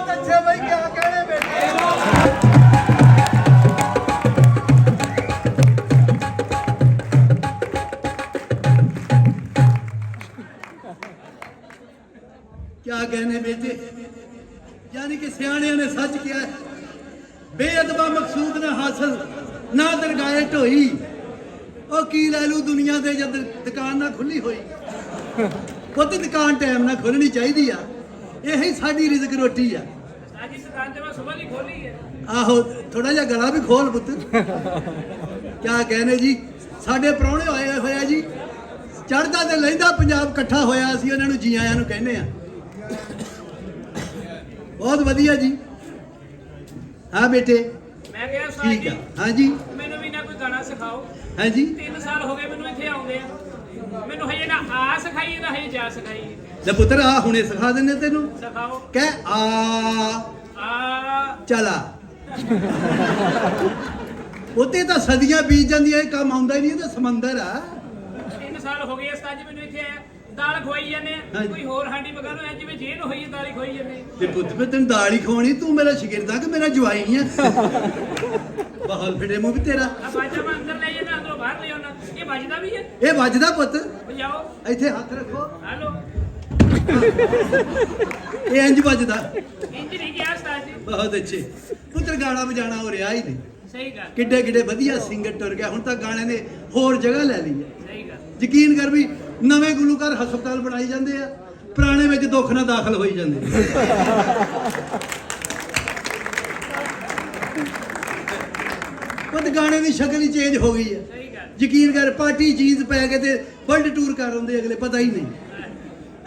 बहुत अच्छे भाई, क्या कहने बेटे। क्या कहने बेटे, यानी कि सियाणिया ने सच किया है, बेअदबा मकसूद ने हासिल ना दरगाहे ढोई। ਉਹ ਕੀ ਲੈ ਲੂ ਦੁਨੀਆ ਦੇ ਜਦ ਦੁਕਾਨ ਨਾ ਖੁੱਲੀ ਹੋਈ। ਪੁੱਤ ਦੁਕਾਨ ਟਾਈਮ ਨਾਲ ਖੋਲਣੀ ਚਾਹੀਦੀ ਆ, ਇਹੀ ਸਾਡੀ ਰਿਜ਼ਕ ਰੋਟੀ ਆ। ਸਾਡੀ ਦੁਕਾਨ ਤੇ ਮੈਂ ਸਵੇਰ ਦੀ ਖੋਲੀ ਹੈ। ਆਹੋ ਥੋੜਾ ਜਿਹਾ ਗਲਾ ਵੀ ਖੋਲ ਪੁੱਤ। ਕਿਆ ਕਹਿੰਦੇ ਜੀ, ਸਾਡੇ ਪ੍ਰਾਹੁਣੇ ਹੋਏ ਹੋਇਆ ਜੀ, ਚੜ੍ਹਦਾ ਤੇ ਲਹਿੰਦਾ ਪੰਜਾਬ ਇਕੱਠਾ ਹੋਇਆ, ਅਸੀਂ ਉਹਨਾਂ ਨੂੰ ਜੀ ਆਇਆਂ ਨੂੰ ਕਹਿੰਦੇ ਆ। ਬਹੁਤ ਵਧੀਆ ਜੀ। ਹਾਂ ਬੇਟੇ ਮੈਂ ਕਿਹਾ ਉਸਤਾਦ ਠੀਕ ਜੀ, ਆ। ਹਾਂਜੀ ਮੈਨੂੰ ਵੀ ਨਾ ਕੋਈ ਗਾਣਾ ਸਿਖਾਓ। ਹਾਂਜੀ 3 ਸਾਲ ਹੋ ਗਏ ਮੈਨੂੰ ਇੱਥੇ ਆਉਂਦੇ ਆ, ਮੈਨੂੰ ਹਜੇ ਨਾ ਆ ਸਿਖਾਈ ਨਾ ਹਜੇ ਜਾ ਸਿਖਾਈ। ਲੈ ਪੁੱਤਰ ਆ ਹੁਣੇ ਸਿਖਾ ਦਿੰਦੇ ਤੈਨੂੰ। ਸਿਖਾਓ। ਕਹਿ ਆ ਚਲਾ। ਉੱਤੇ ਤਾਂ ਸਦੀਆਂ ਬੀਤ ਜਾਂਦੀਆਂ, ਇਹ ਕੰਮ ਆਉਂਦਾ ਹੀ ਨਹੀਂ, ਇਹ ਤਾਂ ਸਮੁੰਦਰ ਆ। 3 ਸਾਲ ਹੋ ਗਏ ਉਸਤਾਦ ਜੀ ਮੈਨੂੰ ਇੱਥੇ ਆਇਆ, ਦਾਲ ਖਵਾਈ ਜਾਂਦੇ ਆ। ਹਾਂਜੀ। ਕੋਈ ਹੋਰ ਹਾਂਡੀ ਮਗਾ ਲੋ, ਜਿਵੇਂ ਜੇਨ ਹੋਈ ਹੈ ਦਾਲ ਹੀ ਖਵਾਈ ਜਾਂਦੇ। ਤੇ ਪੁੱਤ ਮੈਂ ਤੈਨੂੰ ਦਾਲ ਹੀ ਖਵਾਉਣੀ, ਤੂੰ ਮੇਰਾ ਸ਼ਾਗਿਰਦ ਆ ਕਿ ਮੇਰਾ ਜਵਾਈ ਆ। ਬਾਹਰ ਫਿਰੇ ਮੂੰਹ ਵੀ ਤੇਰਾ। ਆ ਬਾਜਾ ਮੈਂ ਅੰਦਰ ਲੈ ਜਾਂਦਾ, ਅੰਦਰੋਂ ਬਾਹਰ ਲੈ ਆਉਣਾ। ਇਹ ਵੱਜਦਾ ਵੀ ਹੈ। ਇਹ ਵੱਜਦਾ ਪੁੱਤ, ਵਜਾਓ। ਇੱਥੇ ਹੱਥ ਰੱਖੋ। ਹੈਲੋ, ਇਹ ਇੰਜ ਵੱਜਦਾ। ਇੰਜ ਨਹੀਂ ਗਿਆ ਉਸਤਾਦ ਜੀ। ਬਹੁਤ ਅੱਛੇ ਪੁੱਤਰ, ਗਾਣਾ ਵਜਾਣਾ ਹੋ ਰਿਹਾ ਹੀ ਨਹੀਂ। ਸਹੀ ਗੱਲ, ਕਿੱਡੇ ਕਿੱਡੇ ਵਧੀਆ ਸਿੰਗਰ ਟੁਰ ਗਿਆ, ਹੁਣ ਤਾਂ ਗਾਣੇ ਨੇ ਹੋਰ ਜਗ੍ਹਾ ਲੈ ਲਈ ਹੈ। ਸਹੀ ਗੱਲ। ਯਕੀਨ ਕਰ ਵੀ ਨਵੇਂ ਗੁਲੂਕਾਰ ਹਸਪਤਾਲ ਬਣਾਈ ਜਾਂਦੇ ਆ, ਪੁਰਾਣੇ ਵਿੱਚ ਦੁੱਖ ਨਾਲ ਦਾਖਲ ਹੋਈ ਜਾਂਦੇ। ਪੁੱਤ ਗਾਣੇ ਦੀ ਸ਼ਕਲ ਹੀ ਚੇਂਜ ਹੋ ਗਈ ਹੈ। ਸਹੀ ਗੱਲ। ਯਕੀਨ ਕਰ, ਪਾਰਟੀ ਜੀਨਸ ਪੈ ਕੇ ਤੇ ਵਰਲਡ ਟੂਰ ਕਰ ਆਉਂਦੇ ਅਗਲੇ, ਪਤਾ ਹੀ ਨਹੀਂ।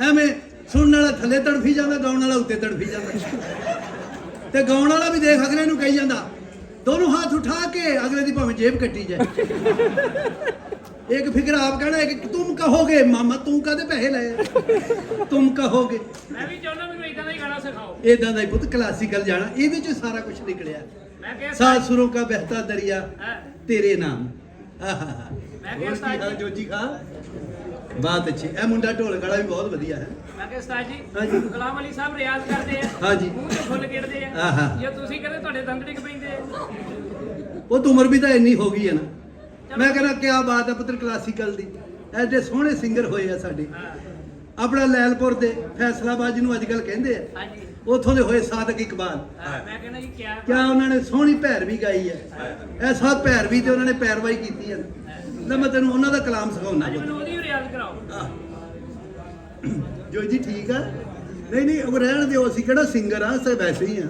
ਐਵੇਂ ਸੁਣਨ ਵਾਲਾ ਥੱਲੇ ਤੜਫੀ ਜਾਂਦਾ, ਗਾਉਣ ਵਾਲਾ ਉੱਤੇ ਤੜਫੀ ਜਾਂਦਾ। ਤੇ ਗਾਉਣ ਵਾਲਾ ਵੀ ਦੇਖ ਅਗਲੇ ਨੂੰ ਕਹੀ ਜਾਂਦਾ, ਦੋਨੋਂ ਹੱਥ ਉਠਾ ਕੇ ਅਗਲੇ ਦੀ ਭਾਵੇਂ ਜੇਬ ਕੱਟੀ ਜਾਏ। एक फिक्र आप कहना है कि तुम कहोगे मामा, तू कहते पैसे लाए, तुम कहोगे। ਮੈਂ ਵੀ ਚਾਹੁੰਦਾ ਮੈਨੂੰ ਇਦਾਂ ਦਾ ਹੀ ਗਾਣਾ ਸਿਖਾਓ। इदा का ही पुत क्लासिकल जाना, ਇਹਦੇ ਚ ਸਾਰਾ ਕੁਝ ਨਿਕਲਿਆ। ਮੈਂ ਕਿਹਾ सात सुरों का बहता दरिया ਹਾਂ, तेरे नाम। ਮੈਂ ਕਿਹਾ ਉਸਤਾਦ ਜੀ, ਜੋਜੀ ਖਾ ਬਾਤ ਅੱਛੀ। ਇਹ ਮੁੰਡਾ ਢੋਲਕ ਵਾਲਾ ਵੀ ਬਹੁਤ ਵਧੀਆ ਹੈ। ਮੈਂ ਕਿਹਾ ਉਸਤਾਦ ਜੀ, ਹਾਂਜੀ। ਗੁਲਾਮ ਅਲੀ ਸਾਹਿਬ ਰਿਆਜ਼ ਕਰਦੇ ਆ। ਹਾਂਜੀ। ਮੂੰਹ ਤੋਂ ਫੁੱਲ ਗਿਰਦੇ ਆ। ਆਹਾ। ਜੇ ਤੁਸੀਂ ਕਹਿੰਦੇ ਤੁਹਾਡੇ ਦੰਦ ਡਿੱਗ ਪੈਂਦੇ ਆ। ਉਹ ਤਾਂ ਉਮਰ ਵੀ ਤਾਂ ਇੰਨੀ ਹੋ ਗਈ ਹੈ ਨਾ। ਮੈਂ ਕਹਿੰਦਾ ਕਿਆ ਬਾਤ ਹੈ ਪੁੱਤਰ, ਕਲਾਸੀਕਲ ਦੀ ਐਡੇ ਸੋਹਣੇ ਸਿੰਗਰ ਹੋਏ ਆ ਸਾਡੇ। ਹਾਂ, ਆਪਣਾ ਲੈਲਪੁਰ ਦੇ ਫੈਸਲਾਬਾਦ ਜਿਹਨੂੰ ਅੱਜ ਕੱਲ ਕਹਿੰਦੇ ਆ, ਹਾਂਜੀ। ਉੱਥੋਂ ਦੇ ਹੋਏ ਸਾਦਕ ਇਕਬਾਲ। ਮੈਂ ਕਹਿੰਦਾ ਜੀ ਕਿਆ ਕਿਆ ਉਹਨਾਂ ਨੇ ਸੋਹਣੀ ਭੈਰਵੀ ਗਾਈ ਹੈ। ਇਹ ਸਭ ਭੈਰਵੀ ਤੇ ਉਹਨਾਂ ਨੇ ਪੈਰਵਾਈ ਕੀਤੀ ਹੈ। ਲੈ ਮੈਂ ਤੈਨੂੰ ਉਹਨਾਂ ਦਾ ਕਲਾਮ ਸਿਖਾਉਣਾ। ਅੱਜ ਮੈਨੂੰ ਉਹਦੀ ਵੀ ਰਿਆਜ਼ ਕਰਾਓ। ਜੋ ਜੀ ਠੀਕ ਆ। ਨਹੀਂ ਨਹੀਂ ਉਹ ਰਹਿਣ ਦਿਓ, ਅਸੀਂ ਕਿਹੜਾ ਸਿੰਗਰ ਆ, ਅਸੀਂ ਵੈਸੇ ਹੀ ਆ।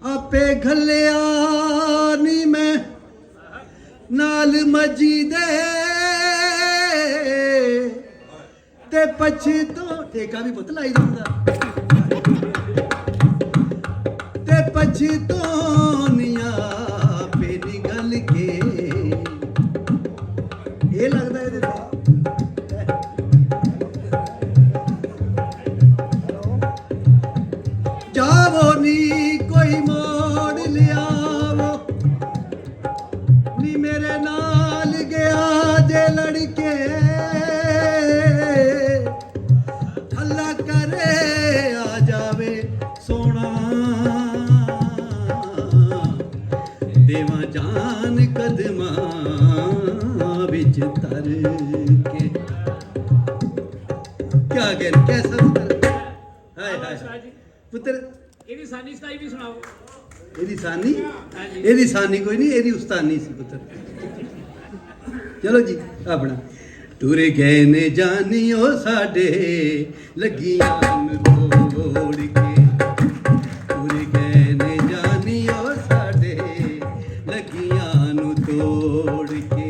ਆਪੇ ਘੱਲਿਆ ਨੀ ਮੈਂ ਨਾਲ ਮਜੀ ਦੇ ਤੇ ਪਛਤੋ ਠੇਕਾ ਵੀ ਪੁੱਤ ਲਾਈ ਜਾਂਦਾ। ਤੇ ਪਛਤੋਨੀਆਂ ਪੇ ਨਿਗਲ ਕੇ, ਇਹ ਲੱਗਦਾ ਇਹਦੇ ਤੇ ਜਾਵੋ ਨੀ ਕੋਈ ਮੋੜ ਲਿਆਵੋ ਨੀ ਮੇਰੇ ਨਾਲ ਗਿਆ ਜੇ ਲੜਕੇ, ਅੱਲਾ ਕਰੇ ਆ ਜਾਵੇ ਸੋਹਣਾ ਦੇਵਾਂ ਜਾਨ ਕਦਮਾਂ ਵਿੱਚ ਤਰ ਕੇ। ਕਿਆ ਕਹਿ ਕੈਸਾ ਪੁੱਤਰ, ਹਾਏ ਹਾਏ ਉਸਤਾਦ ਜੀ, ਪੁੱਤਰ। ਇਹਦੀ ਸਾਨੀ ਸਤਾਈ ਵੀ ਸੁਣਾਓ। ਇਹਦੀ ਸਾਨੀ, ਹਾਂਜੀ। ਇਹਦੀ ਸਾਨੀ ਕੋਈ ਨਹੀਂ, ਇਹਦੀ ਉਸਤਾਨੀ ਸੀ ਪੁੱਤਰ। ਚਲੋ ਜੀ ਆਪਣਾ। ਟੁਰ ਗਏ ਨੇ ਜਾਨੀਓ ਸਾਡੇ ਲੱਗੀਆਂ ਨੂੰ ਤੋੜ ਕੇ, ਟੁਰ ਗਏ ਨੇ ਜਾਨੀਓ ਸਾਡੇ ਲੱਗੀਆਂ ਨੂੰ ਤੋੜ ਕੇ,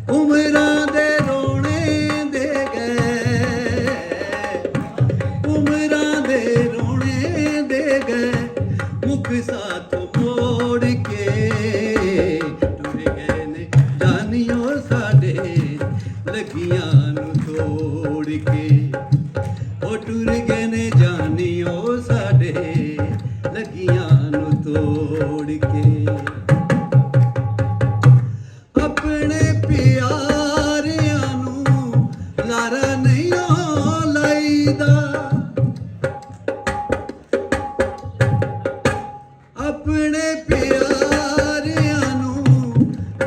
ਉਮਰਾਂ ਦੇ ਰੋਣੇ ਦੇ ਗਏ, ਉਮਰਾਂ ਦੇ ਰੋਣੇ ਦੇ ਗਏ, ਮੁਖ ਸਾਥ ਮੋੜ ਕੇ, ਟੁਰ ਗਏ ਨੇ ਜਾਨੀਓ ਸਾਡੇ ਲੱਗੀਆਂ ਨੂੰ ਤੋੜ ਕੇ, ਉਹ ਟੁਰ ਗਏ ਨੇ ਜਾਨੀਓ ਸਾਡੇ ਲੱਗੀਆਂ ਨੂੰ ਤੋੜ ਕੇ। ਆਪਣੇ ਪਿਆਰਿਆਂ ਨੂੰ ਲਾਰਾ ਨਹੀਂ ਲਾਈ ਲਈਦਾ ਆਪਣੇ ਪਿਆਰਿਆਂ ਨੂੰ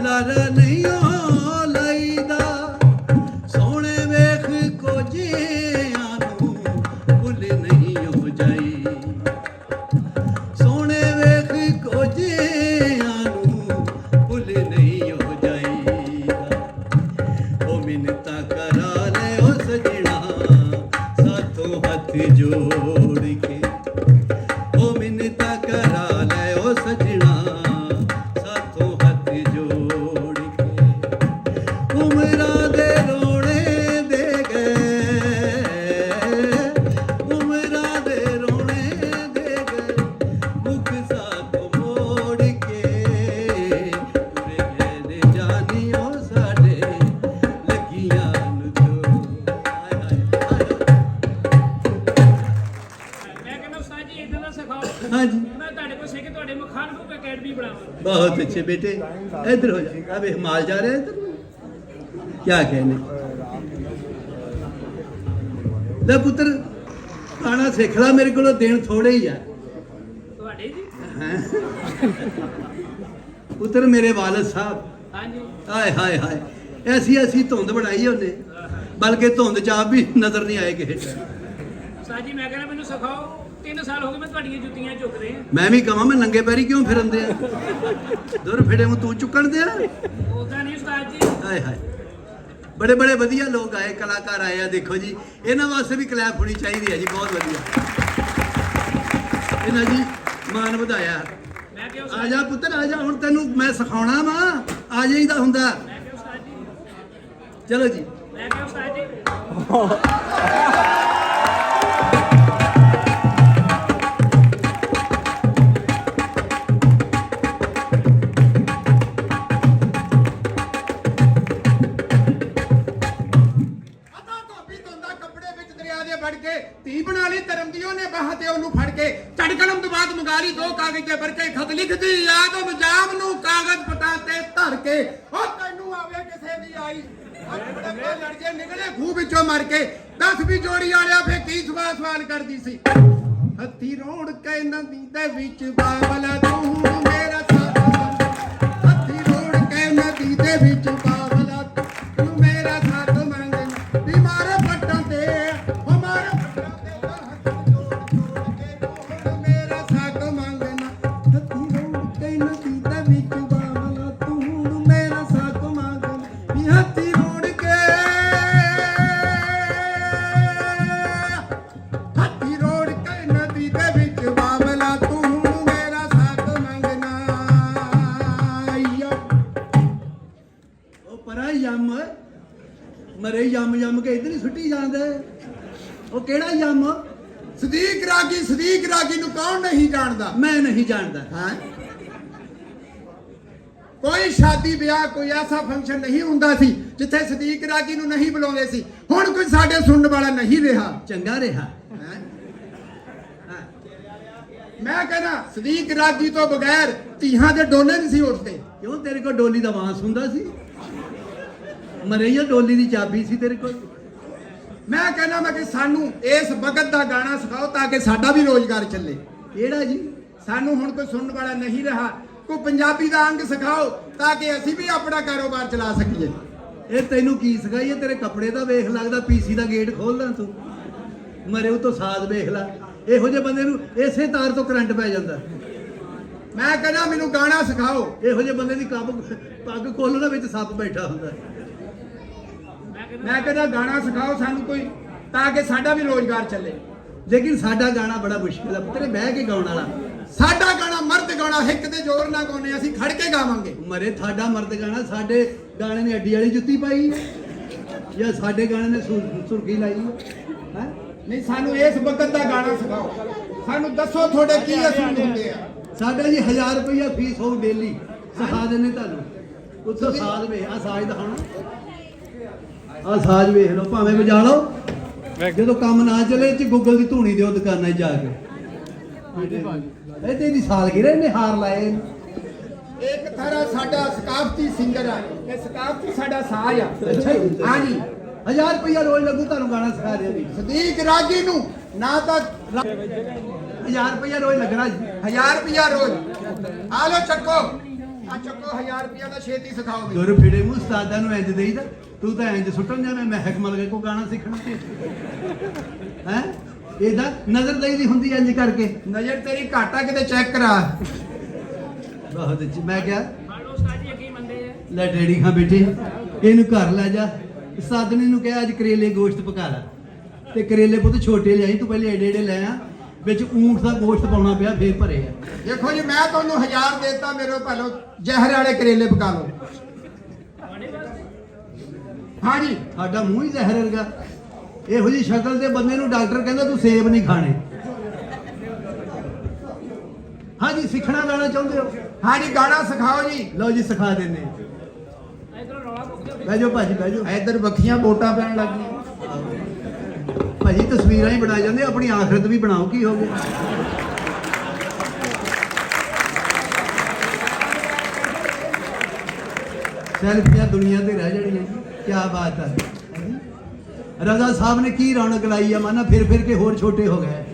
ਲਾਰਾ ਨਹੀਂ ਓ ਲਈਦਾ ਸੋਹਣੇ ਵੇਖ ਕੋਜਿਆਂ ਨੂੰ ਭੁੱਲ ਨਹੀਂ ਹੋ ਜਾਈ ਸੋਹਣੇ ਵੇਖ ਕੋਜਿਆਂ ਨੂੰ ਭੁੱਲ ਨਹੀਂ ਹੋ ਜਾਈਦਾ ਉਹ ਮਿੰਨਤਾਂ ਕਰਾ ਲੈ ਉਹ ਸਜਣਾ ਸਾਥੋਂ ਹੱਥ ਜੋੜ ਕੇ ਉਹ ਮਿੰਨਤਾਂ ਕਰਾ ਲੈ ਉਹ ਸਜਣਾ ਸਾਥੋਂ ਹੱਥ ਜੋੜ ਕੇ ਉਮਰਾਂ ਦੇ ਰੋਣੇ ਦੇ ਗਏ ਉਮਰਾਂ ਦੇ ਰੋਣੇ ਦੇ ਗਏ ਮੁਖ ਸਾਥੋਂ ਮੋੜ ਕੇ ਤੁਰੇ ਗਏ ਨੇ ਜਾਨੀਓ ਸਾਡੇ ਲੱਗੀਆਂ ਨੂੰ ਜੋ ਹਾਏ ਹਾਏ ਮੈਂ ਕਹਿੰਦਾ ਉਸਤਾਦ ਜੀ ਇਦਾਂ ਦਾ ਸਿਖਾਓ ਹਾਂਜੀ ਮੈਂ ਤੁਹਾਡੇ ਕੋਲ ਸਿੱਖ ਤੁਹਾਡੇ ਮਖਾਨ ਨੂੰ ਅਕੈਡਮੀ ਬਣਾਵਾਂ बहुत अच्छे बेटे इधर हो जा अब हिमाल जा रहे हैं इधर क्या कहने ले पुत्र खाना सीख ला मेरे को दिन थोड़े ही है ਤੁਹਾਡੇ ਜੀ पुत्र मेरे वालिद साहब ਹਾਂਜੀ हाय हाय हाय ऐसी ऐसी धुंध बनाई है उन्हें बल्कि धुंध च आप भी नजर नहीं आए किसी टाइम ਉਸਤਾਦ ਜੀ ਮੈਂ ਕਹਿੰਦਾ ਮੈਨੂੰ ਸਿਖਾਓ 3 ਸਾਲ ਹੋ ਗਏ ਮੈਂ ਤੁਹਾਡੀਆਂ ਜੁੱਤੀਆਂ ਚੁੱਕ ਰਿਹਾ मैं भी कहा मैं नंगे पैरी क्यों फिरन दे दुर फिरे हूं तू चुकन दे ਉਹਦਾ ਨਹੀਂ ਉਸਤਾਦ ਜੀ ਹਾਏ ਹਾਏ ਬੜੇ ਬੜੇ ਵਧੀਆ ਲੋਕ ਆਏ ਕਲਾਕਾਰ ਆਏ ਆ ਦੇਖੋ ਜੀ ਇਹਨਾਂ ਵਾਸਤੇ ਵੀ ਕਲੈਪ ਹੋਣੀ ਚਾਹੀਦੀ ਹੈ ਜੀ ਬਹੁਤ ਵਧੀਆ ਇਹਨਾਂ ਜੀ ਮਾਨ ਵਧਾਇਆ ਮੈਂ ਕਿਹਾ ਆ ਉਸਤਾਦ ਜਾ ਪੁੱਤਰ ਆ ਜਾ ਹੁਣ ਤੈਨੂੰ ਮੈਂ ਸਿਖਾਉਣਾ ਵਾ ਆ ਜਾਈਦਾ ਹੁੰਦਾ ਮੈਂ ਕਿਹਾ ਉਸਤਾਦ ਜੀ ਚਲੋ ਜੀ ਮੈਂ ਕਿਹਾ ਉਸਤਾਦ ਜੀ ਅਤਾ ਧੋਬੀ ਧੋਂਦਾ ਕੱਪੜੇ ਵਿੱਚ ਦਰਿਆ ਦੇ ਵੜ ਕੇ ਧੀ ਬਣਾ ਲਈ ਧਰਮ ਦੀ ਉਹਨੇ ਬਾਹ ਤੇ ਉਹਨੂੰ ਫੜ ਕੇ ਚੜ ਕਲਮ ਤੋਂ ਬਾਅਦ ਮੰਗਾ ਲਈ 2 ਕਾਗਜ਼ ਤੇ ਭਰ ਕੇ ਖਤ ਲਿਖਦੀ ਯਾਦ ਮਜਾਬ ਨੂੰ ਕਾਗਜ਼ ਪਟਾ ਤੇ ਧਰ ਕੇ ਉਹ ਤੈਨੂੰ ਆਵੇ ਕਿਸੇ ਦੀ ਆਈ ਆਪਣੇ ਪੇ ਲੜ ਜੇ ਨਿਕਲੇ ਖੂਹ ਵਿੱਚੋਂ ਮਰ ਕੇ 10 ਵੀ ਜੋੜੀ ਵਾਲਿਆ ਫੇ ਕੀ ਸਵਾਲ ਕਰਦੀ ਸੀ ਹੱਥੀ ਰੋੜ ਕੇ ਨਦੀ ਦੇ ਵਿੱਚ ਬਾਬਲਾ ਤੂੰ ਮੇਰਾ ਸਾਥ ਹੱਥੀ ਰੋੜ ਕੇ ਨਦੀ ਦੇ ਵਿੱਚ ਬਾਬਲਾ ਤੂੰ ਮੇਰਾ ਸਾਥ ਮੰਗਣ ਵੀ ਮਾਰੇ ਪੱਟਾਂ ਤੇ ਉਹ ਮਾਰੇ ਪੱਟਾਂ ਤੇ ਹੱਥ ਜੋੜ ਕੇ ਤੂੰ ਮੇਰਾ ਸਾਥ ਮੰਗਣਾ ਹੱਥੀ ਰੋੜ ਕੇ ਨਦੀ ਦੇ ਵਿੱਚ ਬਾਬਲਾ ਤੂੰ ਮੇਰਾ ਸਾਥ ਮੰਗਣ ਵੀ ਹੱਥੀ ਰੋੜ ਕੇ ਹੱਥੀ ਰੋੜ ਕੇ ਨਦੀ ਦੇ ਵਿੱਚ ਬਾਬਲਾ ਤੂੰ ਮੇਰਾ ਸਾਥ ਮੰਗਣਾ ਉਹ ਪਰਾ ਯਮ ਮਰੇ ਯਮ ਯਮ ਕੇ ਇਧਰ ਹੀ ਸੁੱਟੀ ਜਾਂਦੇ ਉਹ ਕਿਹੜਾ ਯਮ ਸਦੀਕ ਰਾਗੀ ਨੂੰ ਕੌਣ ਨਹੀਂ ਜਾਣਦਾ ਮੈਂ ਨਹੀਂ ਜਾਣਦਾ ਹਾਂ ਕੋਈ ਸ਼ਾਦੀ ਵਿਆਹ ਕੋਈ ਐਸਾ ਫੰਕਸ਼ਨ ਨਹੀਂ ਹੁੰਦਾ ਸੀ ਜਿੱਥੇ ਸਦੀਕ ਰਾਗੀ ਨੂੰ ਨਹੀਂ ਬੁਲਾਉਂਦੇ ਸੀ ਹੁਣ ਕੋਈ ਸਾਡੇ ਸੁਣਨ ਵਾਲਾ ਨਹੀਂ ਰਿਹਾ ਚੰਗਾ ਰਿਹਾ ਹੈਂ? ਹਾਂ। ਮੈਂ ਕਹਿੰਦਾ ਸਦੀਕ ਰਾਗੀ ਤੋਂ ਬਗੈਰ ਧੀਆਂ ਦੇ ਡੋਲੇ ਨਹੀਂ ਸੀ ਉੱਠਦੇ ਕਿਉਂ ਤੇਰੇ ਕੋਲ ਡੋਲੀ ਦਾ ਵਾਂਸ ਹੁੰਦਾ ਸੀ ਮਰਈਆ ਡੋਲੀ ਦੀ ਚਾਬੀ ਸੀ ਤੇਰੇ ਕੋਲ ਮੈਂ ਕਹਿੰਦਾ ਮੈਂ ਕਿ ਸਾਨੂੰ ਇਸ ਵਕਤ ਦਾ ਗਾਣਾ ਸਿਖਾਓ ਤਾਂ ਕਿ ਸਾਡਾ ਵੀ ਰੋਜ਼ਗਾਰ ਚੱਲੇ ਕਿਹੜਾ ਜੀ ਸਾਨੂੰ ਹੁਣ ਕੋਈ ਸੁਣਨ ਵਾਲਾ ਨਹੀਂ ਰਿਹਾ ਕੋਈ ਪੰਜਾਬੀ ਦਾ ਅੰਗ ਸਿਖਾਓ ਤਾਂ ਕਿ ਅਸੀਂ ਵੀ ਆਪਣਾ ਕਾਰੋਬਾਰ ਚਲਾ ਸਕੀਏ ਇਹ ਤੈਨੂੰ ਕੀ ਸਿਖਾਈਏ ਤੇਰੇ ਕੱਪੜੇ ਦਾ ਵੇਖ ਲੱਗਦਾ ਪੀਸੀ ਦਾ ਗੇਟ ਖੋਲਦਾ ਤੂੰ ਮਰੇ ਉਹ ਤੋਂ ਸਾਜ਼ ਵੇਖ ਲੈ ਇਹੋ ਜਿਹੇ ਬੰਦੇ ਨੂੰ ਇਸੇ ਤਾਰ ਤੋਂ ਕਰੰਟ ਪੈ ਜਾਂਦਾ ਮੈਂ ਕਹਿੰਦਾ ਮੈਨੂੰ ਗਾਣਾ ਸਿਖਾਓ ਇਹੋ ਜਿਹੇ ਬੰਦੇ ਦੀ ਪੱਗ ਖੋਲਣਾ ਵਿੱਚ ਸੱਪ ਬੈਠਾ ਹੁੰਦਾ ਮੈਂ ਕਹਿੰਦਾ ਗਾਣਾ ਸਿਖਾਓ ਸਾਨੂੰ ਕੋਈ ਤਾਂ ਕਿ ਸਾਡਾ ਵੀ ਰੋਜ਼ਗਾਰ ਚੱਲੇ ਲੇਕਿਨ ਸਾਡਾ ਗਾਣਾ ਬੜਾ ਮੁਸ਼ਕਿਲ ਹੈ ਤੇਰੇ ਬਹਿ ਕੇ ਗਾਉਣ ਵਾਲਾ ਸਾਡਾ ਗਾਣਾ ਮਰਦ ਗਾਣਾ ਹਿੱਕ ਤੇ ਜ਼ੋਰ ਨਾਲ ਗਾਉਨੇ ਅਸੀਂ ਖੜ ਕੇ ਗਾਵਾਂਗੇ ਮਰੇ ਤੁਹਾਡਾ ਮਰਦ ਗਾਣਾ ਸਾਡੇ ਗਾਣੇ ਨੇ ਅੱਡੀ ਵਾਲੀ ਜੁੱਤੀ ਪਾਈ ਹੈ ਜਾਂ ਸਾਡੇ ਗਾਣੇ ਨੇ ਸੁਰਖੀ ਲਾਈ ਹੈ ਨਹੀਂ ਸਾਨੂੰ ਇਸ ਵਕਤ ਦਾ ਗਾਣਾ ਸਿਖਾਓ ਸਾਨੂੰ ਦੱਸੋ ਤੁਹਾਡੇ ਕੀ ਅਸੂਲ ਹੁੰਦੇ ਆ ਸਾਡਾ ਜੀ 1000 ਰੁਪਇਆ ਫੀਸ ਹੋਊ ਡੇਲੀ ਸਿਖਾ ਦਿੰਨੇ ਤੁਹਾਨੂੰ ਉੱਥੋਂ ਸਾਜ਼ ਵੇਖ ਆ ਸਾਜ਼ ਦਿਖਾਉਣਾ ਆ ਸਾਜ਼ ਵੇਖ ਲਓ ਭਾਵੇਂ ਵਜਾ ਲਓ ਜਦੋਂ ਕੰਮ ਨਾ ਚੱਲੇ ਚ ਗੂਗਲ ਦੀ ਧੂਣੀ ਦਿਓ ਦੁਕਾਨਾਂ 'ਚ ਜਾ ਕੇ ਇਹ ਤੇ ਦੀ ਸਾਲਗਿਰਾ ਇਹਨੇ ਹਾਰ ਲਾਏ ਇੱਕ ਤਰ੍ਹਾਂ ਸਾਡਾ ਸਕਾਫਤੀ ਸਿੰਗਰ ਆ ਇਹ ਸਕਾਫਤੀ ਸਾਡਾ ਸਾਜ਼ ਆ ਅੱਛਾ ਜੀ। ਹਾਂਜੀ 1000 ਰੁਪਇਆ ਰੋਜ਼ ਲੱਗੂ ਤੁਹਾਨੂੰ ਗਾਣਾ ਸਿਖਾ ਰਿਹਾ ਜੀ। ਸਦੀਕ ਰਾਗੀ ਨੂੰ ਨਾ ਤਾਂ 1000 ਰੁਪਇਆ ਰੋਜ਼ ਲੱਗਣਾ ਜੀ। 1000 ਰੁਪਇਆ ਰੋਜ਼ ਆ ਲੋ ਚੱਕੋ ਆ ਚੱਕੋ 1000 ਰੁਪਇਆ ਦਾ ਛੇਤੀ ਸਿਖਾਓਗੇ। ਗੁਰ ਫਿੜੇ ਮੂੰਹ ਉਸਤਾਦਾਂ ਨੂੰ ਇੰਜ ਦੇਈਦਾ, ਤੂੰ ਤਾਂ ਇੰਜ ਸੁੱਟਣ ਜਾ ਮੈਂ ਮਹਿਕ ਮਲ ਕੇ ਕੋ ਗਾਣਾ ਸਿੱਖਣਾ ਹੈ। ਇਹਦਾ ਨਜ਼ਰ ਦੇਈਦੀ ਹੁੰਦੀ ਇੰਜ ਕਰਕੇ। ਨਜ਼ਰ ਤੇਰੀ ਘਾਟਾ ਕਿਤੇ ਚੈੱਕ ਕਰਾ। ਬਹੁਤ ਅੱਛੀ। ਮੈਂ ਕਿਹਾ ਮੰਨ ਲਓ ਉਸਤਾਦ ਜੀ ਅੱਗੇ ਮੰਨਦੇ ਆ ਲੈ ਡੈਡੀ ਖਾਂ ਬੇਟੇ ਇਹਨੂੰ ਘਰ ਲੈ ਜਾ। ਸਾਦਣੀ ਨੂੰ ਕਿਹਾ ਅੱਜ ਕਰੇਲੇ ਗੋਸ਼ਤ ਪਕਾ ਲੈ, ਤੇ ਕਰੇਲੇ ਪੁੱਤ ਛੋਟੇ ਲਿਆਈ, ਤੂੰ ਪਹਿਲੇ ਏਡੇ ਏਡੇ ਲੈ ਆ, ਵਿੱਚ ਊਂਠ ਦਾ ਗੋਸ਼ਤ ਪਾਉਣਾ ਪਿਆ ਫੇਰ ਭਰੇ ਆ। ਦੇਖੋ ਜੀ ਮੈਂ ਤੁਹਾਨੂੰ 1000 ਦੇਤਾ, ਮੇਰੇ ਭਾਲੋ ਜ਼ਹਿਰ ਵਾਲੇ ਕਰੇਲੇ ਪਕਾ ਲਓ। ਤੁਹਾਡੇ ਵਾਸਤੇ ਹਾਂ ਜੀ ਸਾਡਾ ਮੂੰਹ ਹੀ ਜ਼ਹਿਰ ਵਰਗਾ। ਇਹੋ ਜੀ ਸ਼ਕਲ ਦੇ ਬੰਦੇ ਨੂੰ ਡਾਕਟਰ ਕਹਿੰਦਾ ਤੂੰ ਸੇਬ ਨਹੀਂ ਖਾਣੇ। ਹਾਂਜੀ ਸਿੱਖਣਾ ਗਾਣਾ ਚਾਹੁੰਦੇ ਹੋ? ਹਾਂ ਜੀ ਗਾਣਾ ਸਿਖਾਓ ਜੀ। ਲਓ ਜੀ ਸਿਖਾ ਦਿੰਦੇ। ਇਧਰੋਂ ਰੌਲਾ ਮੁੱਕ ਜਾਓ। ਬਹਿ ਜਾਓ ਭਾਜੀ ਬਹਿ ਜਾਓ। ਇੱਧਰ ਬੱਖੀਆਂ ਵੋਟਾਂ ਪੈਣ ਲੱਗ ਗਈਆਂ। ਭਾਜੀ ਤਸਵੀਰਾਂ ਹੀ ਬਣਾ ਜਾਂਦੇ, ਆਪਣੀ ਆਖਰਤ ਵੀ ਬਣਾਓ। ਕੀ ਹੋ ਗਿਆ? ਸੈਲਫੀਆਂ ਦੁਨੀਆ ਤੇ ਰਹਿ ਜਾਣੀਆਂ ਜੀ। ਕੀ ਬਾਤ ਹੈ। ਰਜ਼ਾ ਸਾਹਿਬ ਨੇ ਕੀ ਰੌਣਕ ਲਾਈ ਆ, ਮਾਨਾ ਫਿਰ ਫਿਰ ਕੇ ਹੋਰ ਛੋਟੇ ਹੋ ਗਏ।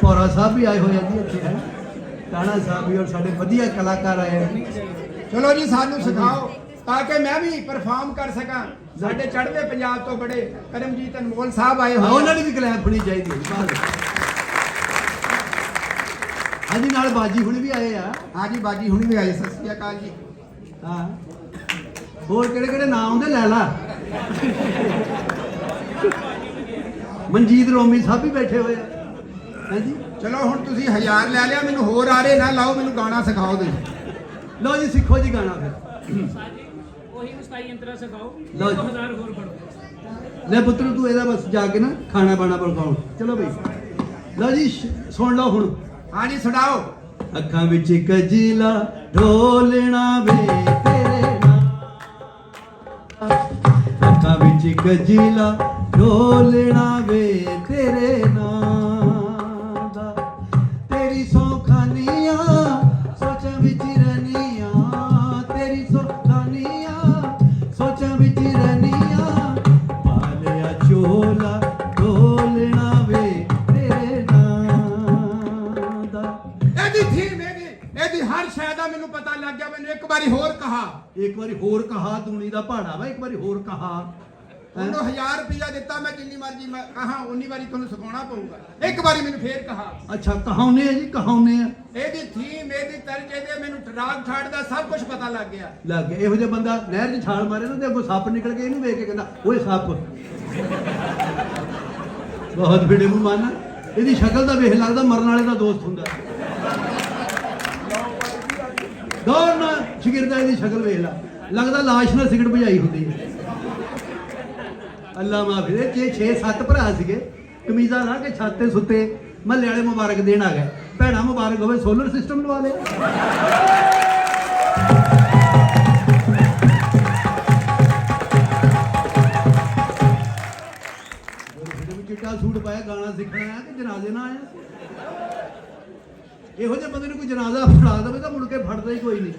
ਪੌਰਾ ਸਾਹਿਬ ਵੀ ਆਏ ਹੋਏ ਆ ਜੀ ਇੱਥੇ ਹੈ। ਟਾਣਾ ਸਾਹਿਬ ਵੀ ਔਰ ਸਾਡੇ ਵਧੀਆ ਕਲਾਕਾਰ ਆਏ ਆ। ਚਲੋ ਜੀ ਸਾਨੂੰ ਸਿਖਾਓ ਤਾਂ ਕਿ ਮੈਂ ਵੀ ਪਰਫਾਰਮ ਕਰ ਸਕਾਂ। ਸਾਡੇ ਚੜ੍ਹਦੇ ਪੰਜਾਬ ਤੋਂ ਬੜੇ ਕਰਮਜੀਤ ਅਨਮੋਲ ਸਾਹਿਬ ਆਏ ਹੋਏ ਉਹਨਾਂ ਦੀ ਵੀ ਕਲੈਪ ਹੋਣੀ ਚਾਹੀਦੀ ਹੈ। ਬਾਹਰ ਹਾਂਜੀ ਨਾਲ ਬਾਜੀ ਹੁਣੇ ਵੀ ਆਏ ਆ। ਹਾਂ ਜੀ ਬਾਜੀ ਹੁਣੀ ਵੀ ਆਏ। ਸਤਿ ਸ਼੍ਰੀ ਅਕਾਲ ਜੀ। ਹਾਂ ਹੋਰ ਕਿਹੜੇ ਕਿਹੜੇ ਨਾਮ ਆਉਂਦੇ ਲੈ ਲਾ। ਮਨਜੀਤ ਰੋਮੀ ਸਾਹਿਬ ਵੀ ਬੈਠੇ ਹੋਏ ਆ। ਹਾਂਜੀ ਚਲੋ ਹੁਣ ਤੁਸੀਂ 1000 ਲੈ ਲਿਆ, ਮੈਨੂੰ ਹੋਰ ਆਰੇ ਨਾ ਲਾਓ, ਮੈਨੂੰ ਗਾਣਾ ਸਿਖਾਓ ਤੁਸੀਂ। ਲਓ ਜੀ ਸਿੱਖੋ ਜੀ ਗਾਣਾ ਫਿਰ। ਉਸਤਾਦ ਜੀ ਉਹੀ ਉਸਤਾਈ ਅੰਤਰਾ ਸਿਖਾਓ। ਲਓ ਜੀ। 1000 ਹੋਰ ਫੜੋ। ਲੈ ਪੁੱਤਰ ਤੂੰ ਇਹਦਾ ਬਸ ਜਾ ਕੇ ਨਾ ਖਾਣਾ ਬਾਣਾ ਪਕਾਉਣ। ਚਲੋ ਬਈ ਲਓ ਜੀ ਸੁਣ ਲਓ ਹੁਣ। ਹਾਂ ਜੀ ਸੁਣਾਓ। ਅੱਖਾਂ ਵਿੱਚ ਕਜੀਲਾ ਢੋਲਣਾ ਵੇ ਤੇਰੇ ਨਾਲ, ਅੱਖਾਂ ਵਿੱਚ ਕਜੀਲਾ ਢੋਲਣਾ ਵੇ ਤੇਰੇ ਨਾਂ ਦਾ, ਤੇਰੀ ਸੌਖਾਨੀਆਂ ਸੋਚਾਂ ਵਿੱਚ ਰਹਿਨੀਆਂ, ਤੇਰੀ ਸੌਖਾਨੀਆਂ ਸੋਚਾਂ ਵਿੱਚ ਰਹਿਨੀਆਂ, ਪਾਲਿਆ ਚੋਲਾ ਢੋਲਣਾ ਵੇ ਤੇਰੇ ਨਾਂ ਦਾ। ਇਹਦੀ ਥੀਮ ਇਹਦੀ ਹਰ ਸ਼ੈ ਦਾ ਮੈਨੂੰ ਪਤਾ ਲੱਗ ਗਿਆ। ਮੈਨੂੰ ਇੱਕ ਵਾਰੀ ਹੋਰ ਕਹਾ। ਇੱਕ ਵਾਰੀ ਹੋਰ ਕਹਾ, ਦੂਣੀ ਦਾ ਪਹਾੜਾ ਵਾ। ਇੱਕ ਵਾਰੀ ਹੋਰ ਕਹਾ। ਉਹਨੂੰ 1000 ਰੁਪਇਆ ਦਿੱਤਾ, ਮੈਂ ਜਿੰਨੀ ਮਰਜ਼ੀ ਮੈਂ ਕਹਾ ਉਨੀ ਵਾਰੀ ਤੁਹਾਨੂੰ ਸਿਖਾਉਣਾ ਪਊਗਾ। ਇੱਕ ਵਾਰੀ ਮੈਨੂੰ ਫੇਰ ਕਹਾ। ਅੱਛਾ ਕਹਾਉਨੇ ਆ ਜੀ ਕਹਾਉਨੇ ਆ। ਇਹਦੀ ਥੀਮ ਇਹਦੀ ਤਰਜ ਇਹਦੇ ਮੈਨੂੰ ਟਰਾਕ ਠਾੜ ਦਾ ਸਭ ਕੁਝ ਪਤਾ ਲੱਗ ਗਿਆ। ਲੱਗ ਗਿਆ। ਇਹੋ ਜਿਹਾ ਬੰਦਾ ਨਹਿਰ 'ਚ ਛਾਲ ਮਾਰੇ ਨਾ ਤੇ ਅੱਗੋਂ ਸੱਪ ਨਿਕਲ ਕੇ ਇਹਨੂੰ ਵੇਖ ਕੇ ਕਹਿੰਦਾ ਓਏ ਸੱਪ। ਬਹੁਤ ਬੜੇ ਮੂੰਹ ਮਾਨਾ। ਇਹਦੀ ਸ਼ਕਲ ਦਾ ਵੇਖ ਲੱਗਦਾ ਮਰਨ ਵਾਲੇ ਦਾ ਦੋਸਤ ਹੁੰਦਾ। ਗੌਰ ਨਾਲ ਸ਼ਗਿਰਦਾ ਇਹਦੀ ਸ਼ਕਲ ਵੇਖ ਲਾ, ਲੱਗਦਾ ਲਾਸ਼ ਨਾਲ ਸਿਗਰਟ ਬੁਝਾਈ ਹੁੰਦੀ ਹੈ। ਅੱਲਾ ਮਾਫੀ ਦੇ 6-7 ਭਰਾ ਸੀਗੇ, ਕਮੀਜ਼ਾਂ ਲਾ ਕੇ ਛੱਤ ਤੇ ਸੁੱਤੇ। ਮਹੱਲੇ ਵਾਲੇ ਮੁਬਾਰਕ ਦੇਣ ਆ ਗਏ। ਭੈਣਾ ਮੁਬਾਰਕ ਹੋਵੇ, ਸੋਲਰ ਸਿਸਟਮ ਲਵਾ ਲਿਆ। ਚਿੱਟਾ ਸੂਟ ਪਾਇਆ, ਗਾਣਾ ਸਿੱਖਣਾ ਆਇਆ ਕਿ ਜਨਾਜ਼ੇ ਨਾਲ ਆਇਆ? ਇਹੋ ਜਿਹੇ ਬੰਦੇ ਨੂੰ ਕੋਈ ਜਨਾਜ਼ਾ ਫੜਾ ਦੇਵੇ ਤਾਂ ਮੁੜ ਕੇ ਫੜਦਾ ਹੀ ਕੋਈ ਨਹੀਂ।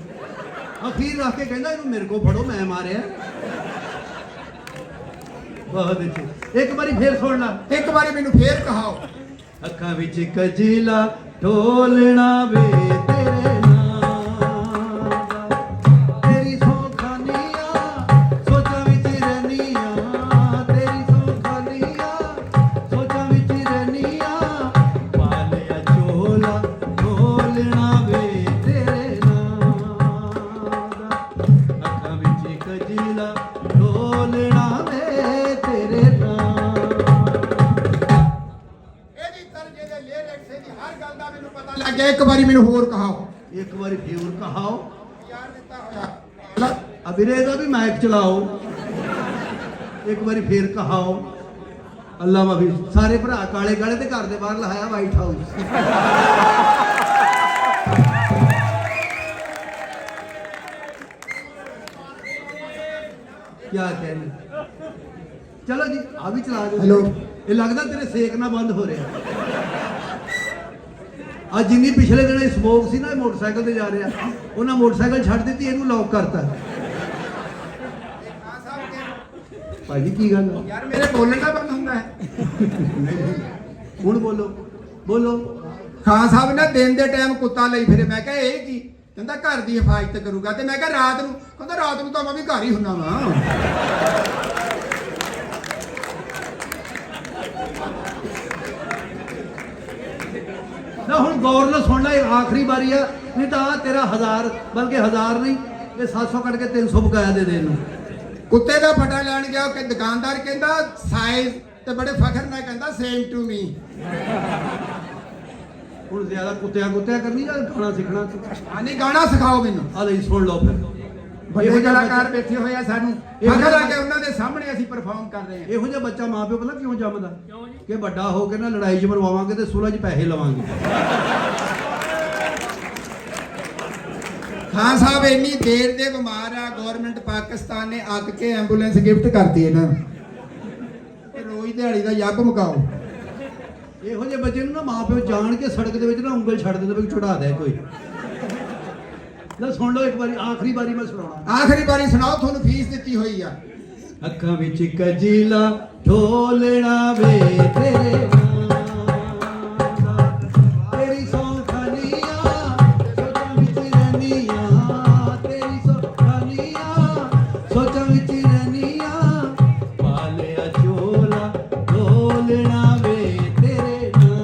ਅਖੀਰ ਰੱਖ ਕੇ ਕਹਿੰਦਾ ਇਹਨੂੰ ਮੇਰੇ ਕੋਲ ਫੜੋ, ਮੈਂ ਮਾਰਿਆ। ਬਹੁਤ ਅੱਛੇ। ਇੱਕ ਵਾਰੀ ਫੇਰ ਸੁਣ ਲਾ। ਇੱਕ ਵਾਰੀ ਮੈਨੂੰ ਫੇਰ ਕਹਾਓ। ਅੱਖਾਂ ਵਿੱਚ ਕਜੀਲਾ ਢੋਲਣਾ ਵੇ ਤੇਰੇ ਨਾਂ ਦਾ, ਤੇਰੀ ਸੌਖਾਨੀਆਂ ਸੋਚਾਂ ਵਿੱਚ ਰਹਿਨੀਆਂ, ਤੇਰੀ ਸੌਖਾਨੀਆਂ ਸੋਚਾਂ ਵਿੱਚ ਰਹਿਨੀਆਂ, ਪਾਲਿਆ ਚੋਲਾ ਢੋਲਣਾ ਵੇ ਤੇਰੇ ਨਾਂ ਦਾ, ਅੱਖਾਂ ਵਿੱਚ ਕਜੀਲਾ ਢੋਲਣਾ ਵੇ ਤੇਰੇ ਨਾਂ। ਹਰ ਗੱਲ ਦਾ ਮੈਨੂੰ ਪਤਾ ਲੱਗ ਗਿਆ। ਇੱਕ ਵਾਰੀ ਮੈਨੂੰ ਹੋਰ ਕਹਾਓ। ਇੱਕ ਵਾਰੀ ਫੇਰ ਕਹਾਓ। ਯਾਰ ਦਿੱਤਾ ਹੋਇਆ। ਅਬਿਰੇ ਦਾ ਵੀ ਮਾਈਕ ਚਲਾਓ। ਇੱਕ ਵਾਰੀ ਫੇਰ ਕਹਾਓ। ਅੱਲਾ ਮਾਫੀ। ਸਾਰੇ ਭਰਾ ਕਾਲੇ ਕਾਲੇ ਤੇ ਘਰ ਦੇ ਬਾਹਰ ਲਹਾਇਆ ਵਾਈਟ ਹਾਊਸ। ਕੀ ਕਹਿੰਦੇ? ਚਲੋ ਜੀ ਆ ਵੀ ਚਲਾ ਦਿਓ। ਹੈਲੋ। ਇਹ ਲੱਗਦਾ ਤੇਰੇ ਸੇਕ ਨਾਲ ਬੰਦ ਹੋ ਰਿਹਾ। ਅੱਜ ਜਿੰਨੀ ਪਿਛਲੇ ਦਿਨ ਸਮੋਕ ਸੀ ਨਾ, ਮੋਟਰਸਾਈਕਲ ਤੇ ਜਾ ਰਿਹਾ, ਉਹਨਾਂ ਮੋਟਰਸਾਈਕਲ ਛੱਡ ਦਿੱਤੀ, ਇਹਨੂੰ ਲੌਕ ਕਰਤਾ। ਭਾਜੀ ਕੀ ਗੱਲ ਆ? ਯਾਰ ਮੇਰੇ ਬੋਲਣ ਦਾ ਬੰਦ ਹੁੰਦਾ ਹੈ। ਹੁਣ ਬੋਲੋ ਬੋਲੋ। ਖਾਨ ਸਾਹਿਬ ਨੇ ਦਿਨ ਦੇ ਟਾਈਮ ਕੁੱਤਾ ਲਈ ਫਿਰੇ। ਮੈਂ ਕਿਹਾ ਇਹ ਕੀ? ਕਹਿੰਦਾ ਘਰ ਦੀ ਹਿਫਾਜ਼ਤ ਕਰੂਗਾ। ਤੇ ਮੈਂ ਕਿਹਾ ਰਾਤ ਨੂੰ? ਕਹਿੰਦਾ ਰਾਤ ਨੂੰ ਤਾਂ ਮੈਂ ਵੀ ਘਰ ਹੀ ਹੁੰਨਾ ਵਾਂ। ਨਾ ਹੁਣ ਗੌਰ ਨਾਲ ਸੁਣ ਲੈ, ਇਹ ਆਖਰੀ ਵਾਰੀ ਆ, ਨਹੀਂ ਤਾਂ ਆਹ ਤੇਰਾ 1000 ਬਲਕਿ 1000 ਨਹੀਂ, ਇਹ 700 ਕੱਢ ਕੇ 300 ਬਕਾਇਆ ਦੇ ਦੇ ਇਹਨੂੰ। ਕੁੱਤੇ ਦਾ ਫਟਾ ਲੈਣ ਗਿਆ ਕਿ ਦੁਕਾਨਦਾਰ ਕਹਿੰਦਾ ਸਾਈਜ਼, ਤੇ ਬੜੇ ਫਖਰ ਨਾਲ ਕਹਿੰਦਾ ਸੇਮ ਟੂ ਮੀ। ਹੁਣ ਜ਼ਿਆਦਾ ਕੁੱਤਿਆਂ ਕਰਨੀ ਜਾਂ ਗਾਣਾ ਸਿੱਖਣਾ? ਆਨੀ ਗਾਣਾ ਸਿਖਾਓ ਮੈਨੂੰ। ਆ ਲਈ ਸੁਣ ਲਓ ਫਿਰ। ਇਹੋ ਕਲਾਕਾਰ ਬੈਠੇ ਹੋਏ ਆ, ਸਾਨੂੰ ਫਖਰ ਆ ਕੇ ਉਹਨਾਂ ਦੇ ਸਾਹਮਣੇ ਅਸੀਂ ਪਰਫਾਰਮ ਕਰ ਰਹੇ ਹਾਂ। ਇਹੋ ਜਿਹਾ ਬੱਚਾ ਮਾਂ ਪਿਓ ਪਤਾ ਕਿਉਂ ਜੰਮਦਾ? ਕਿਉਂ ਜੀ? ਕਿ ਵੱਡਾ ਹੋ ਕੇ ਨਾ ਲੜਾਈ 'ਚ ਮਰਵਾਵਾਂਗੇ ਤੇ ਸੁਲ੍ਹਾ 'ਚ ਪੈਸੇ ਲਵਾਂਗੇ। ਖਾਨ ਸਾਹਿਬ ਇੰਨੀ ਦੇਰ ਦੇ ਬਿਮਾਰ ਆ, ਗਵਰਨਮੈਂਟ ਪਾਕਿਸਤਾਨ ਨੇ ਅੱਕ ਕੇ ਐਂਬੂਲੈਂਸ ਗਿਫਟ ਕਰਤੀ ਇਹਨਾਂ ਨੂੰ। ਰੋਜ਼ ਦਿਹਾੜੀ ਦਾ ਯੱਬ ਮੁਕਾਓ। ਇਹੋ ਜਿਹੇ ਬੱਚੇ ਨੂੰ ਨਾ ਮਾਂ ਪਿਓ ਜਾਣ ਕੇ ਸੜਕ ਦੇ ਵਿੱਚ ਨਾ ਉਂਗਲ ਛੱਡ ਦਿੰਦੇ ਵੀ ਚੜਾ ਦੇ ਕੋਈ। ਲੈ ਸੁਣ ਲਓ ਇੱਕ ਵਾਰੀ, ਆਖਰੀ ਵਾਰੀ ਮੈਂ ਸੁਣਾਉਣਾ। ਆਖਰੀ ਵਾਰੀ ਸੁਣਾਓ, ਤੁਹਾਨੂੰ ਫੀਸ ਦਿੱਤੀ ਹੋਈ ਆ। ਅੱਖਾਂ ਵਿੱਚ ਕਜੀਲਾ ਢੋਲਣਾ ਵੇ ਤੇਰੇ ਨਾਂ ਦਾ, ਤੇਰੀ ਸੌਖਾਨੀਆਂ ਸੋਚਾਂ ਵਿੱਚ ਰਹਿਨੀਆਂ, ਤੇਰੀ ਸੌਖਾਨੀਆਂ ਸੋਚਾਂ ਵਿੱਚ ਰਹਿਨੀਆਂ, ਪਾਲਿਆ ਝੋਲਾ ਢੋਲਣਾ ਵੇ ਤੇਰੇ ਨਾਂ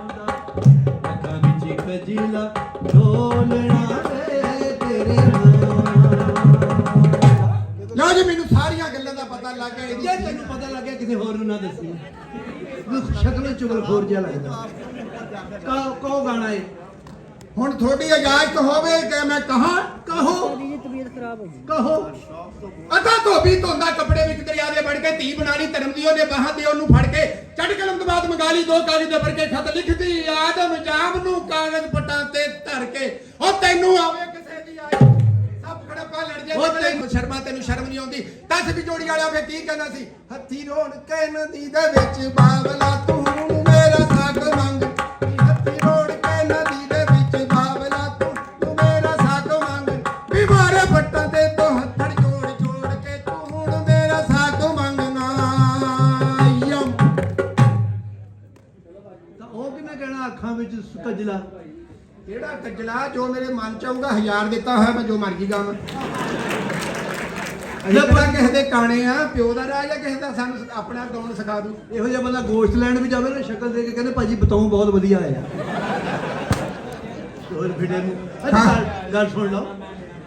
ਦਾ, ਅੱਖਾਂ ਵਿੱਚ ਕਜੀਲਾ ਢੋਲਣਾ ਵੇ ਤੇਰੇ ਨਾਂ। ਲਓ ਜੀ, ਮੈਨੂੰ ਸਾਰੀਆਂ ਗੱਲਾਂ ਦਾ ਪਤਾ ਲੱਗ ਗਿਆ। ਜੇ ਤੈਨੂੰ ਪਤਾ ਲੱਗਿਆ ਕਿਸੇ ਹੋਰ ਨੂੰ ਨਾ ਦੱਸੀ, ਸ਼ਕਲ ਚੁਗਲਖੋਰ ਜਿਹਾ ਲੱਗਦਾ। ਕਹੋ ਗਾਣਾ ਏ। ਹੁਣ ਤੁਹਾਡੀ ਇਜਾਜ਼ਤ ਹੋਵੇ ਕਿ ਮੈਂ ਕਹਾਂ? ਕਹੋ ਕਹੋ। ਅੱਧਾ ਧੋਬੀ ਧੋਂਦਾ ਕੱਪੜੇ ਵਿੱਚ ਦਰਿਆ ਦੇ ਵੜ ਕੇ, ਧੀ ਬਣਾ ਲਈ ਧਰਮ ਦੀ ਉਹਨੇ ਬਾਹਾਂ ਤੇ ਉਹਨੂੰ ਫੜ ਕੇ, ਚੜ ਕਲਮ ਤੋਂ ਬਾਅਦ ਮੰਗਾ ਲਈ 2 ਕਾਗਜ਼ ਦੇ ਭਰ ਕੇ, ਖਤ ਲਿਖਦੀ ਆਦਮ ਜਾਮ ਨੂੰ ਕਾਗਜ਼ ਪਟਾਂ ਤੇ ਧਰ ਕੇ। ਉਹ ਤੈਨੂੰ ਆਵੇ ਕਿਸੇ ਦੀ ਆਈ ਸਭ ਖੜਪਾ ਲੜ ਜੇ। ਉਹ ਤੈਨੂੰ ਸ਼ਰਮਾ, ਤੈਨੂੰ ਸ਼ਰਮ ਨਹੀਂ ਆਉਂਦੀ? 10 ਵਿਜੋੜੀ ਵਾਲਾ ਫੇ ਕੀ ਕਹਿੰਦਾ ਸੀ? ਹੱਥੀ ਰੋਣ ਕੇ ਨਦੀ ਦੇ ਵਿੱਚ ਬਾਵਲਾ ਤੂੰ ਮੇਰਾ ਸਾਕ ਮੰਗ, ਹੱਥੀ ਰੋਣ ਕੇ ਨਦੀ ਦੇ ਵਿੱਚ ਬਾਵਲਾ ਤੂੰ ਮੇਰਾ ਸਾਕ ਮੰਗ, ਵੀ ਮਾਰੇ ਪੱਟਾਂ ਤੇ ਤੋਂ ਹੱਥੜ ਜੋੜ ਜੋੜ ਕੇ ਤੂੰ ਹੁਣ ਮੇਰਾ ਸਾਕ ਮੰਗਣਾ। ਯਮ ਤਾਂ ਉਹ ਕਿਵੇਂ ਕਹਿਣਾ ਅੱਖਾਂ ਵਿੱਚ ਕਜਲਾ? ਕਿਹੜਾ ਕੱਜਲਾ? ਜੋ ਮੇਰੇ ਮਨ ਚ ਆਊਗਾ 1000 ਦਿੱਤਾ ਹੋਇਆ, ਮੈਂ ਜੋ ਮਰਜੀ ਗਾਵਾਂ। ਇਹ ਬੜਾ ਕਿਸੇ ਦੇ ਕਾਣੇ ਆ, ਪਿਓ ਦਾ ਰਾਜ ਆ ਕਿਸੇ ਦਾ, ਸਾਨੂੰ ਆਪਣਾ ਗਾਉਣ ਸਿਖਾ ਦੂ। ਇਹੋ ਜਿਹਾ ਬੰਦਾ ਗੋਸ਼ਟ ਲੈਣ ਵੀ ਜਾਵੇ ਨਾ, ਸ਼ਕਲ ਦੇ ਕੇ ਕਹਿੰਦੇ ਭਾਜੀ ਬਤਾਉ ਬਹੁਤ ਵਧੀਆ ਆਇਆ। ਹੋਰ ਫਿੜੇ ਨੂੰ ਗੱਲ ਸੁਣ ਲਓ।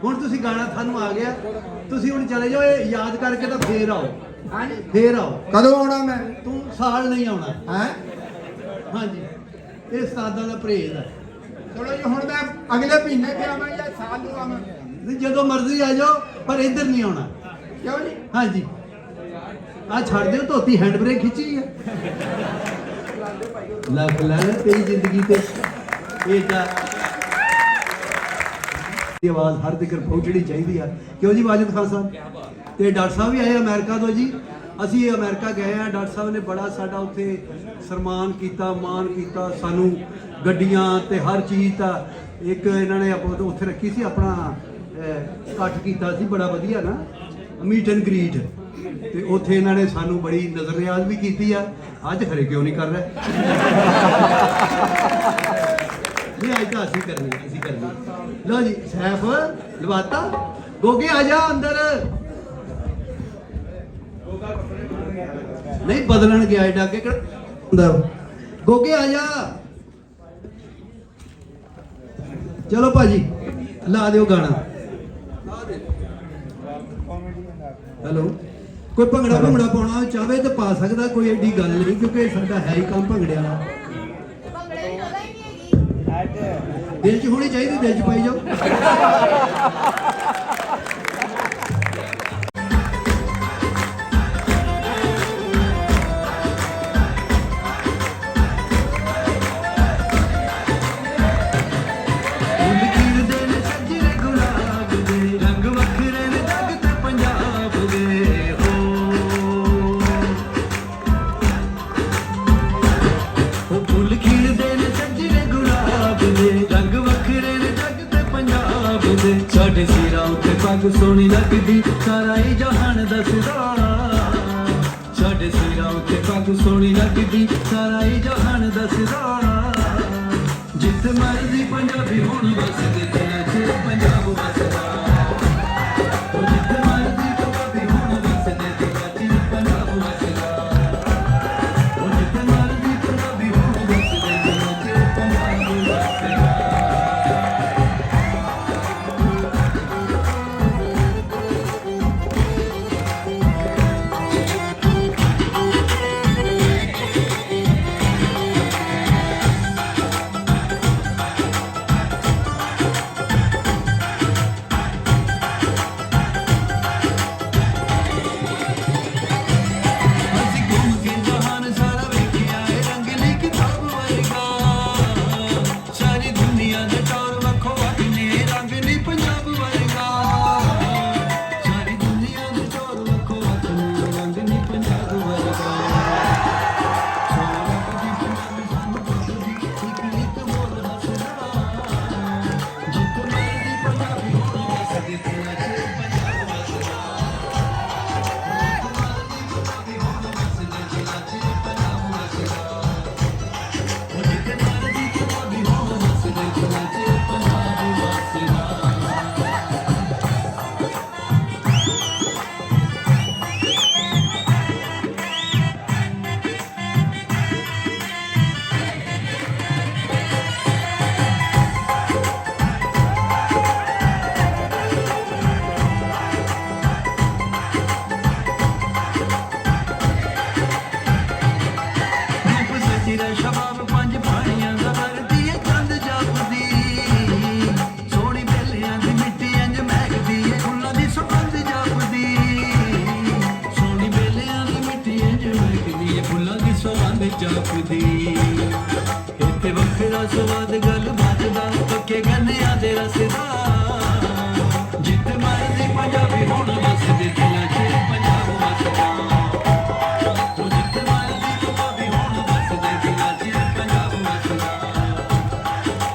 ਹੁਣ ਤੁਸੀਂ ਗਾਣਾ ਤੁਹਾਨੂੰ ਆ ਗਿਆ, ਤੁਸੀਂ ਹੁਣ ਚਲੇ ਜਾਓ, ਇਹ ਯਾਦ ਕਰਕੇ ਤਾਂ ਫੇਰ ਆਓ। ਹਾਂਜੀ, ਫੇਰ ਆਓ। ਕਦੋਂ ਆਉਣਾ ਮੈਂ? ਤੂੰ ਸਾਲ ਨਹੀਂ ਆਉਣਾ। ਹੈ ਹਾਂਜੀ, ਇਹ ਉਸਤਾਦਾਂ ਦਾ ਪਰਹੇਜ਼ ਹੈ। ਚਲੋ ਜੀ, ਹੁਣ ਮੈਂ ਅਗਲੇ ਮਹੀਨੇ ਤੇ ਆਵਾਂ ਜਾਂ ਸਾਲ ਨੂੰ ਆਵਾਂ? ਨਹੀਂ, ਜਦੋਂ ਮਰਜ਼ੀ ਆ ਜਾਓ, ਪਰ ਇੱਧਰ ਨਹੀਂ ਆਉਣਾ। ਕਿਉਂ ਜੀ? ਹਾਂਜੀ, ਆ ਛੱਡ ਦਿਓ, ਧੋਤੀ ਹੈਂਡ ਬ੍ਰੇਕ ਖਿੱਚੀ ਹੈ। ਲੱਖ ਲੈਣ ਤੇਰੀ ਜ਼ਿੰਦਗੀ ਤੇ। ਇਹ ਤਾਂ ਇਹ ਆਵਾਜ਼ ਹਰ ਤੱਕ ਪਹੁੰਚਣੀ ਚਾਹੀਦੀ ਆ। ਕਿਉਂ ਜੀ ਵਾਜਿਦ ਖਾਨ ਸਾਹਿਬ? ਤੇ ਡਾਕਟਰ ਸਾਹਿਬ ਵੀ ਆਏ ਅਮਰੀਕਾ ਤੋਂ ਜੀ। ਅਸੀਂ ਅਮਰੀਕਾ ਗਏ ਆ, ਡਾਕਟਰ ਸਾਹਿਬ ਨੇ ਬੜਾ ਸਾਡਾ ਉੱਥੇ ਸਨਮਾਨ ਕੀਤਾ, ਮਾਣ ਕੀਤਾ ਸਾਨੂੰ, ਗੱਡੀਆਂ ਤੇ ਹਰ ਚੀਜ਼ ਦਾ। ਇੱਕ ਇਹਨਾਂ ਨੇ ਉੱਥੇ ਰੱਖੀ ਸੀ, ਆਪਣਾ ਇਕੱਠ ਕੀਤਾ ਸੀ ਬੜਾ ਵਧੀਆ ਨਾ, ਮੀਟ ਐਂਡ ਗ੍ਰੀਟ, ਤੇ ਉੱਥੇ ਇਹਨਾਂ ਨੇ ਸਾਨੂੰ ਬੜੀ ਨਜ਼ਰ ਰਿਆਜ਼ ਵੀ ਕੀਤੀ ਆ। ਅੱਜ ਖਰੇ ਕਿਉਂ ਨਹੀਂ ਕਰ ਰਹੇ? ਨਹੀਂ, ਅੱਜ ਤਾਂ ਅਸੀਂ ਕਰਨੀ। ਲਓ ਜੀ, ਸੈਫ ਲਵਾਤਾ। ਗੋਗੇ ਆ ਜਾ ਅੰਦਰ। ਨਹੀਂ, ਬਦਲਣ ਗਿਆ ਏਡਾ ਕਿ ਅੰਦਰ। ਗੋਗੇ ਆ ਜਾ। ਚਲੋ ਭਾਜੀ, ਲਾ ਦਿਓ ਗਾਣਾ। ਹੈਲੋ, ਕੋਈ ਭੰਗੜਾ ਪਾਉਣਾ ਚਾਹਵੇ ਤਾਂ ਪਾ ਸਕਦਾ, ਕੋਈ ਐਡੀ ਗੱਲ ਨਹੀਂ, ਕਿਉਂਕਿ ਸਾਡਾ ਹੈ ਹੀ ਕੰਮ ਭੰਗੜੇ ਵਾਲਾ। ਦਿਲ 'ਚ ਹੋਣੀ ਚਾਹੀਦੀ, ਦਿਲ 'ਚ ਪਾਈ ਜਾਓ। ਸਾਡੇ ਸਿਰਾਂ ਉੱਤੇ ਪੱਗ ਸੋਹਣੀ ਲੱਗਦੀ ਸਾਰਾ ਹੀ ਜਹਾਨ ਦੱਸਦਾ ਸਾਡੇ ਸਿਰਾਂ ਉੱਤੇ ਪੱਗ ਸੋਹਣੀ ਲੱਗਦੀ ਸਾਰਾ ਹੀ ਜਹਾਨ ਦੱਸਦਾ ਜਿੱਥੇ ਮਰਜ਼ੀ ਪੰਜਾਬੀ ਹੁਣ ਵਸਦੇ ਦਿਲਾਂ 'ਚ ਪੰਜਾਬ ਵਸਦਾ ਉਹ ਜਿੱਥੇ ਮਰਜ਼ੀ ਪੰਜਾਬੀ ਹੁਣ ਵਸਦੇ ਦਿਲਾਂ 'ਚ ਪੰਜਾਬ ਵਸਦਾ ਉਹ ਜਿੱਥੇ ਮਰਜ਼ੀ ਪੰਜਾਬੀ ਹੁਣ ਵਸਦੇ ਦਿਲਾਂ 'ਚ ਪੰਜਾਬ ਵਸਦਾ ਅਸੀਂ ਘੁੰਮ ਕੇ ਜਹਾਨ ਸਾਰਾ ਵੇਖਿਆ ਏ ਰੰਗਲੀ ਕਿਤਾਬ ਵਰਗਾ ਸਾਰੀ ਦੁਨੀਆ ਦੇ ਟੌਰ ਵੱਖੋ ਵੱਖ ਨੇ ਰੰਗ ਨੀ ਪੰਜਾਬ ਵਰਗਾ ਸਾਰੀ ਦੁਨੀਆ ਦੇ ਟੌਰ ਵੱਖੋ ਵੱਖ ਨੇ ਰੰਗ ਨੀ ਪੰਜਾਬ ਵਰਗਾ ਸੋਹਣਾ ਦੀ ਪੰਜਾਬੀ ਸਾਨੂੰ ਪੁੱਛਦੀ ਇੱਕ ਇੱਕ ਹੋਰ ਹੱਸਦਾ ਜਿੱਥੇ ਮਰਦੀ ਪੰਜਾਬੀ ਹੋਣਾ ਵਸਦੀ ਦਿਲਾਂ 'ਚ ਪੰਜਾਬ ਵਸਦਾ ਉਹ ਜਿੱਥੇ ਮਰਦੀ ਪੰਜਾਬੀ ਹੋਣਾ ਵਸਦੇ ਦਿਲਾਂ 'ਚ ਪੰਜਾਬ ਵਸਦਾ ਰੂਪ ਸੱਜਰਾ ਸ਼ਬਾਬ ਪੰਜ ਪਾਣੀਆਂ ਦਾ ਵਰਦੀ ਏ ਚੰਦ ਜਾਪਦੀ ਸੋਹਣੀ ਬੇਲਿਆਂ ਦੀ ਮਿੱਟੀ ਇੰਜ ਮਹਿਕਦੀ ਏ ਫੁੱਲਾਂ ਦੀ ਸੁਗੰਧ ਜਾਪਦੀ ਸੋਹਣੀ ਬੇਲਿਆਂ ਦੀ ਮਿੱਟੀ ਇੰਜ ਮਹਿਕਦੀ ਏ ਫੁੱਲਾਂ ਦੀ ਸੁਗੰਧ ਜਾਪਦੀ ਇੱਥੇ ਵੱਖਰਾ ਸਵਾਦ ਗੱਲ ਬਾਤ ਦਾ ਪੱਕੇ ਗੰਨਿਆਂ ਦੇ ਰਸ ਦਾ ਜਿੱਥੇ ਮਰਦੀ ਪੰਜਾਬੀ ਹੁਣ ਵਸਦੇ ਦਿਲਾਂ 'ਚ ਪੰਜਾਬ ਵਸਦਾ ਉਹ ਜਿੱਥੇ ਮਰਦੀ ਪੰਜਾਬੀ ਹੁਣ ਵਸਦੇ ਦਿਲਾਂ 'ਚ ਪੰਜਾਬ ਵਸਦਾ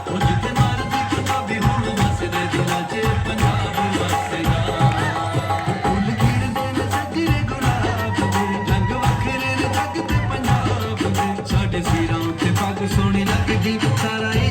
ਉਹ ਜਿੱਥੇ ਮਰਦੀ ਪੰਜਾਬੀ ਹੁਣ ਵਸਦੇ ਦਿਲਾਂ 'ਚ ਪੰਜਾਬ ਵਸਦਾ ਫੁੱਲ ਖਿੜਦੇ ਨੇ ਸੱਜਰੇ ਗੁਲਾਬ ਦੇ ਰੰਗ ਵੱਖਰੇ ਨੇ ਜੱਗ ਤੇ ਪੰਜਾਬ ਦੇ ਸਾਡੇ ਸਿਰਾਂ ਉੱਤੇ ਪੱਗ ਸੋਹਣੀ ਲੱਗਦੀ ਸਾਰਾ ਹੀ